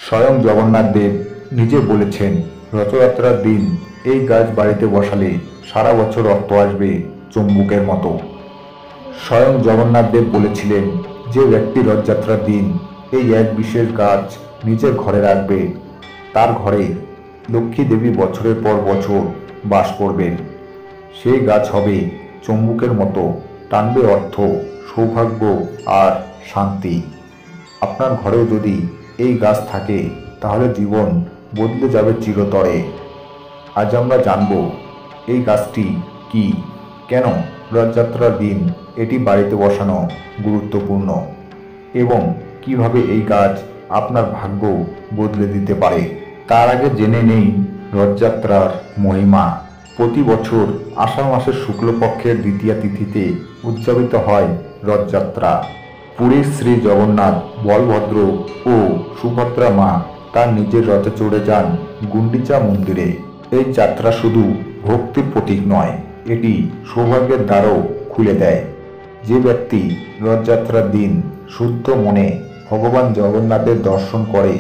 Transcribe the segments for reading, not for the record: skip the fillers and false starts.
স্বয়ং জগন্নাথ দেব নিজে বলেছেন, রথযাত্রার দিন এই গাছ বাড়িতে বসালে সারা বছর অর্থ আসবে চুম্বকের মতো। স্বয়ং জগন্নাথ দেব বলেছিলেন, যে ব্যক্তি রথযাত্রার দিন এই এক বিশেষ গাছ নিজের ঘরে রাখবে, তার ঘরে লক্ষ্মী দেবী বছরের পর বছর বাস করবেন। সেই গাছ হবে চুম্বকের মতো, টানবে অর্থ, সৌভাগ্য আর শান্তি। আপনার ঘরেও যদি এই গাছ থাকে তাহলে জীবন বদলে যাবে চিরতরে। আজ আমরা জানব এই গাছটি কি, কেন রথযাত্রার দিন এটি বাড়িতে বসানো গুরুত্বপূর্ণ এবং কিভাবে এই গাছ আপনার ভাগ্য বদলে দিতে পারে। তার আগে জেনে নেই রথযাত্রার মহিমা। প্রতি বছর আষাঢ় মাসের শুক্লপক্ষের দ্বিতীয়া তিথিতে উদযাপিত হয় রথযাত্রা। পুরীর শ্রী জগন্নাথ, বলভদ্র ও সুভদ্রা মা তার নিজের রথে চড়ে যান গুন্ডিচা মন্দিরে। এই যাত্রা শুধু ভক্তির প্রতীক নয়, এটি সৌভাগ্যের দ্বারও খুলে দেয়। যে ব্যক্তি রথযাত্রার দিন শুদ্ধ মনে ভগবান জগন্নাথের দর্শন করে,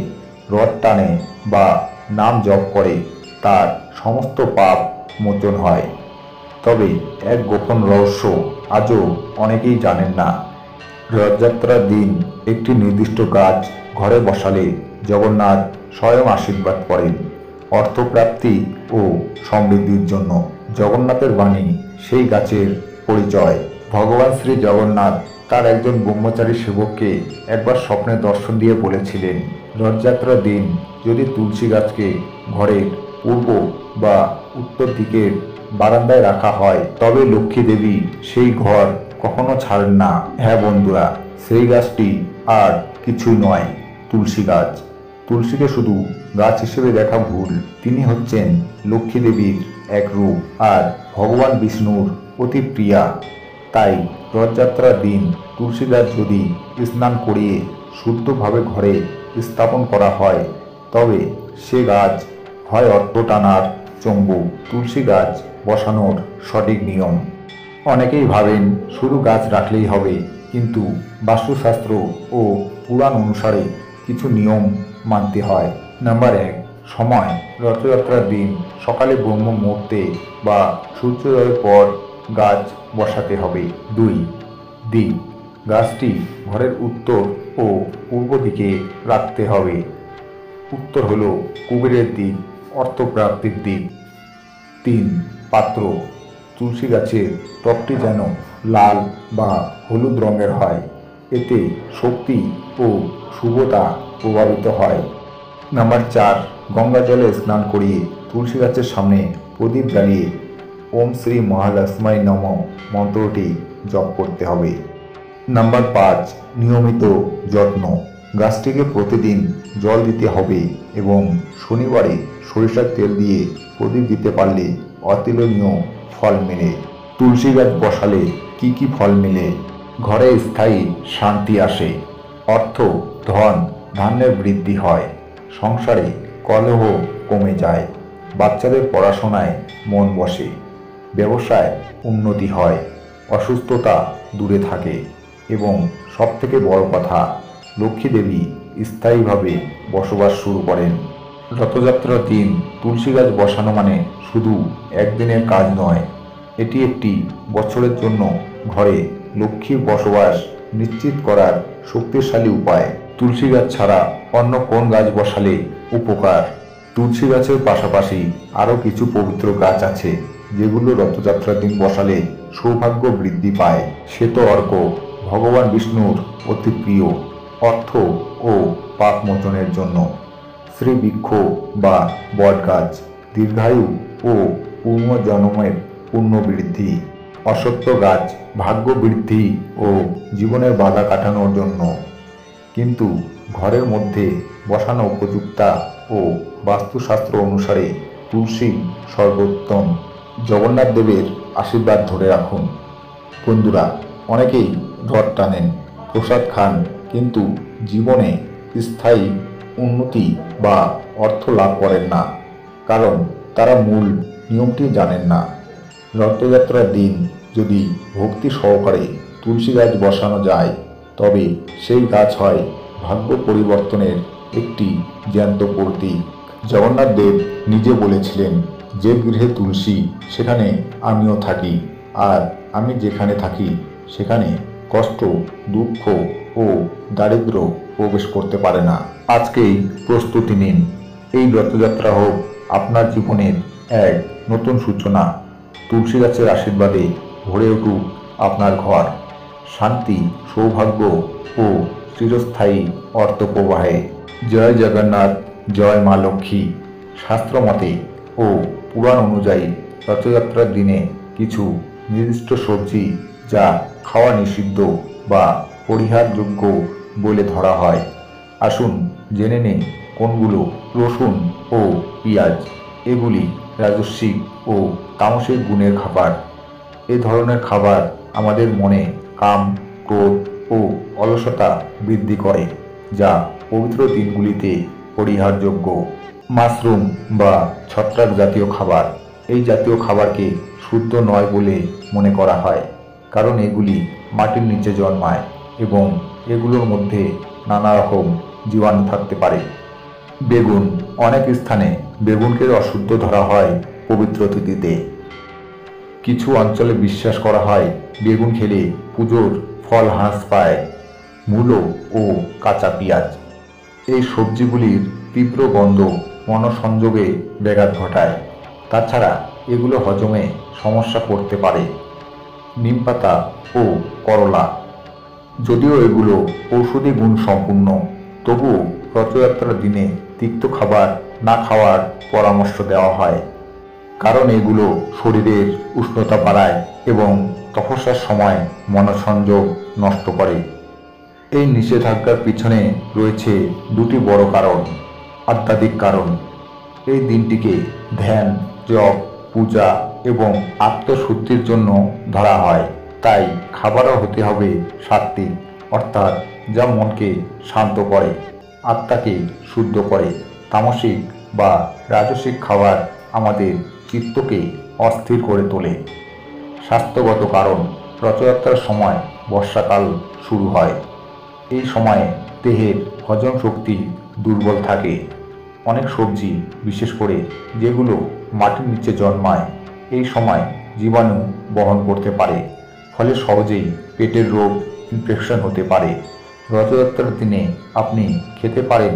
রথ টানে বা নাম জপ করে, তার সমস্ত পাপ মোচন হয়। তবে এক গোপন রহস্য আজও অনেকেই জানেন না। রথযাত্রার দিন একটি নির্দিষ্ট গাছ ঘরে বসালে জগন্নাথ স্বয়ং আশীর্বাদ করেন অর্থপ্রাপ্তি ও সমৃদ্ধির জন্য। জগন্নাথের বাণী সেই গাছের পরিচয়। ভগবান শ্রী জগন্নাথ তার একজন ব্রহ্মচারী সেবককে একবার স্বপ্নে দর্শন দিয়ে বলেছিলেন, রথযাত্রার দিন যদি তুলসী গাছকে ঘরের পূর্ব বা উত্তর দিকের বারান্দায় রাখা হয় তবে লক্ষ্মী দেবী সেই ঘর কখনো ছাড়েন না। হ্যাঁ বন্ধুরা, সেই গাছটি আর কিছুই নয়, তুলসী গাছ। তুলসীকে শুধু গাছ হিসেবে দেখা ভুল, তিনি হচ্ছেন লক্ষ্মী দেবীর এক রূপ আর ভগবান বিষ্ণুর অতি প্রিয়া। তাই রথযাত্রার দিন তুলসী গাছ যদি স্নান করিয়ে শুদ্ধভাবে ঘরে স্থাপন করা হয় তবে সে গাছ হয় অর্থ টানার চুম্বক। তুলসী গাছ বসানোর সঠিক নিয়ম। অনেকেই ভাবেন শুধু গাছ রাখলেই হবে, কিন্তু বাস্তুশাস্ত্র ও পুরাণ অনুসারে কিছু নিয়ম মানতে হয়। নাম্বার 1, সময়। রথযাত্রার দিন সকালে ব্রহ্ম মুহূর্তে বা সূর্যোদয়ের পর গাছ বসাতে হবে। 2, দিক। গাছটি ঘরের উত্তর ও পূর্ব দিকে রাখতে হবে। উত্তর হল কুবেরের দিক, অর্থপ্রাপ্তির দিক। 3, পাত্র। তুলসী গাছের টবটি যেন লাল বা হলুদ রঙের হয়, এতে শক্তি ও শুভতা প্রভাবিত হয়। নাম্বার 4, গঙ্গা জলে স্নান করিয়ে তুলসী গাছের সামনে প্রদীপ জ্বালিয়ে ওম শ্রী মহালক্ষ্মী নমঃ মন্ত্রটি জপ করতে হবে। নাম্বার 5, নিয়মিত যত্ন। গাছটিকে প্রতিদিন জল দিতে হবে এবং শনিবারে সরিষার তেল দিয়ে প্রদীপ দিতে পারলে অতুলনীয় ফল মেলে। তুলসী গাছ বসালে কি কি ফল মেলে? ঘরে স্থায়ী শান্তি আসে, অর্থ ধন ধান্যের বৃদ্ধি হয়, সংসারে কলহ কমে যায়, বাচ্চাদের পড়াশোনায় মন বসে, ব্যবসায় উন্নতি হয়, অসুস্থতা দূরে থাকে এবং সবথেকে বড় কথা, লক্ষ্মী দেবী স্থায়ীভাবে বসবাস শুরু করেন। রথযাত্রার দিন তুলসী গাছ বসানো মানে শুধু একদিনের কাজ নয়, এটি একটি বছরের জন্য ঘরে লক্ষ্মীর বসবাস নিশ্চিত করার শক্তিশালী উপায়। তুলসী গাছ ছাড়া অন্য কোন গাছ বসালে উপকার? তুলসী গাছের পাশাপাশি আরও কিছু পবিত্র গাছ আছে যেগুলো রথযাত্রার দিন বসালে সৌভাগ্য বৃদ্ধি পায়। শ্বেত অর্ক ভগবান বিষ্ণুর অতি প্রিয়, অর্থ ও পাপ মোচনের জন্য। শ্রীবৃক্ষ বা বট গাছ দীর্ঘায়ু ও পূর্বজন্মের পুণ্য বৃদ্ধি। অশ্বত্থ গাছ ভাগ্য বৃদ্ধি ও জীবনের বাধা কাটানোর জন্য। কিন্তু ঘরের মধ্যে বসানো উপযুক্তা ও বাস্তুশাস্ত্র অনুসারে তুলসী সর্বোত্তম। জগন্নাথ দেবের আশীর্বাদ ধরে রাখুন। বন্ধুরা, অনেকেই রথ টানেন, প্রসাদ খান, কিন্তু জীবনে স্থায়ী উন্নতি বা অর্থ লাভ করেন না, কারণ তারা মূল নিয়মটি জানেন না। রথযাত্রার দিন যদি ভক্তি সহকারে তুলসী গাছ বসানো যায় তবে সেই গাছ হয় ভাগ্য পরিবর্তনের একটি জ্যান্ত প্রতীক। জগন্নাথ দেব নিজে বলেছিলেন, যে গৃহে তুলসী সেখানে আমিও থাকি, আর আমি যেখানে থাকি সেখানে কষ্ট, দুঃখ ও দারিদ্র্য প্রবেশ করতে পারে না। আজকেই প্রস্তুতি নিন, এই রথযাত্রা হোক আপনার জীবনের এক নতুন সূচনা। তুলসী গাছের আশীর্বাদে ভরে উঠুক আপনার ঘর শান্তি, সৌভাগ্য ও চিরস্থায়ী অর্থপ্রবাহে। জয় জগন্নাথ, জয় মা লক্ষ্মী। শাস্ত্র মতে ও পুরাণ অনুযায়ী রথযাত্রার দিনে কিছু নির্দিষ্ট সবজি যা খাওয়া নিষিদ্ধ বা পরিহারযোগ্য বলে ধরা হয়। আসুন জেনে নিন কোনগুলো। রসুন ও পেঁয়াজ, এগুলি রাজস্বিক ও তামসিক গুণের খাবার। এ ধরনের খাবার আমাদের মনে কাম, ক্রোধ ও অলসতা বৃদ্ধি করে, যা পবিত্র দিনগুলিতে পরিহারযোগ্য। মাশরুম বা ছত্রাক জাতীয় খাবার, এই জাতীয় খাবারকে শুদ্ধ নয় বলে মনে করা হয়, কারণ এগুলি মাটির নিচে জন্মায় এবং এগুলোর মধ্যে নানা রকম জীবাণু থাকতে পারে। বেগুন, অনেক স্থানে বেগুনকে অশুদ্ধ ধরা হয় পবিত্র তিথিতে। কিছু অঞ্চলে বিশ্বাস করা হয় বেগুন খেলে পুজোর ফল হ্রাস পায়। মূলো ও কাঁচা পেঁয়াজ, এই সবজিগুলির তীব্র গন্ধ মনসংযোগে ব্যাঘাত ঘটায়, তাছাড়া এগুলো হজমে সমস্যা করতে পারে। নিমপাতা ও করলা, যদিও এগুলো ঔষধি গুণ সম্পূর্ণ, তবুও রথযাত্রার দিনে তিক্ত খাবার না খাওয়ার পরামর্শ দেওয়া হয়, কারণ এগুলো শরীরের উষ্ণতা বাড়ায় এবং তপস্যার সময় মনসংযোগ নষ্ট করে। এই নিষেধাজ্ঞার পিছনে রয়েছে দুটি বড় কারণ, আধ্যাত্মিক কারণ। এই দিনটিকে ধ্যান, জপ, পূজা এবং আত্মশুদ্ধির জন্য ধরা হয়, তাই খাবারও হতে হবে সাত্ত্বিক, অর্থাৎ যা মনকে শান্ত করে, আত্মাকে শুদ্ধ করে। তামসিক বা রাজসিক খাবার আমাদের চিত্তকে অস্থির করে তোলে। স্বাস্থ্যগত কারণ, রথযাত্রার সময় বর্ষাকাল শুরু হয়। এই সময়ে দেহের হজম শক্তি দুর্বল থাকে। অনেক সবজি, বিশেষ করে যেগুলো মাটির নিচে জন্মায়, এই সময় জীবাণু বহন করতে পারে, ফলে সহজেই পেটের রোগ, ইনফেকশন হতে পারে। রথযাত্রার দিনে আপনি খেতে পারেন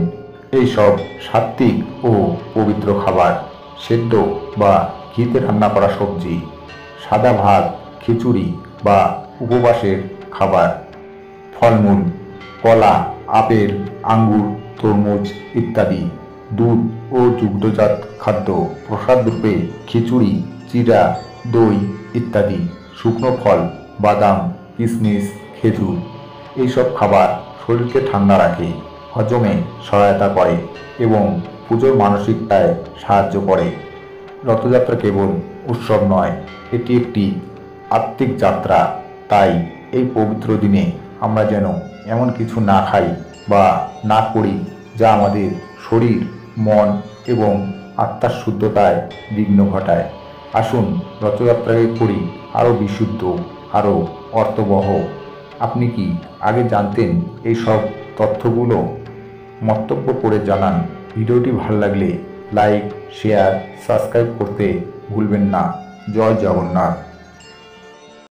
এই সব সাত্ত্বিক ও পবিত্র খাবার: সেদ্ধ বা ঘিতে রান্না করা সবজি, সাদা ভাত, খিচুড়ি বা উপবাসের খাবার, ফলমূল, কলা, আপেল, আঙ্গুর, তরমুজ ইত্যাদি, দুধ ও দুগ্ধজাত খাদ্য, প্রসাদ রূপে খিচুড়ি, চিড়া, দই ইত্যাদি, শুকনো ফল, বাদাম, কিশমিশ, খেজুর। এইসব খাবার শরীরকে ঠান্ডা রাখে, হজমে সহায়তা করে এবং পুজোর মানসিকতায় সাহায্য করে। রথযাত্রা কেবল উৎসব নয়, এটি একটি আত্মিক যাত্রা। তাই এই পবিত্র দিনে আমরা যেন এমন কিছু না খাই বা না করি যা আমাদের শরীর, মন এবং আত্মার শুদ্ধতায় বিঘ্ন ঘটায়। আসুন রথযাত্রাকে করি আরও বিশুদ্ধ, আরও অর্থবহ। আপনি কি আগে জানতেন এই সব তথ্যগুলো? মন্তব্য করে জানান। ভিডিওটি ভালো লাগলে লাইক, শেয়ার, সাবস্ক্রাইব করতে ভুলবেন না। জয় জগন্নাথ।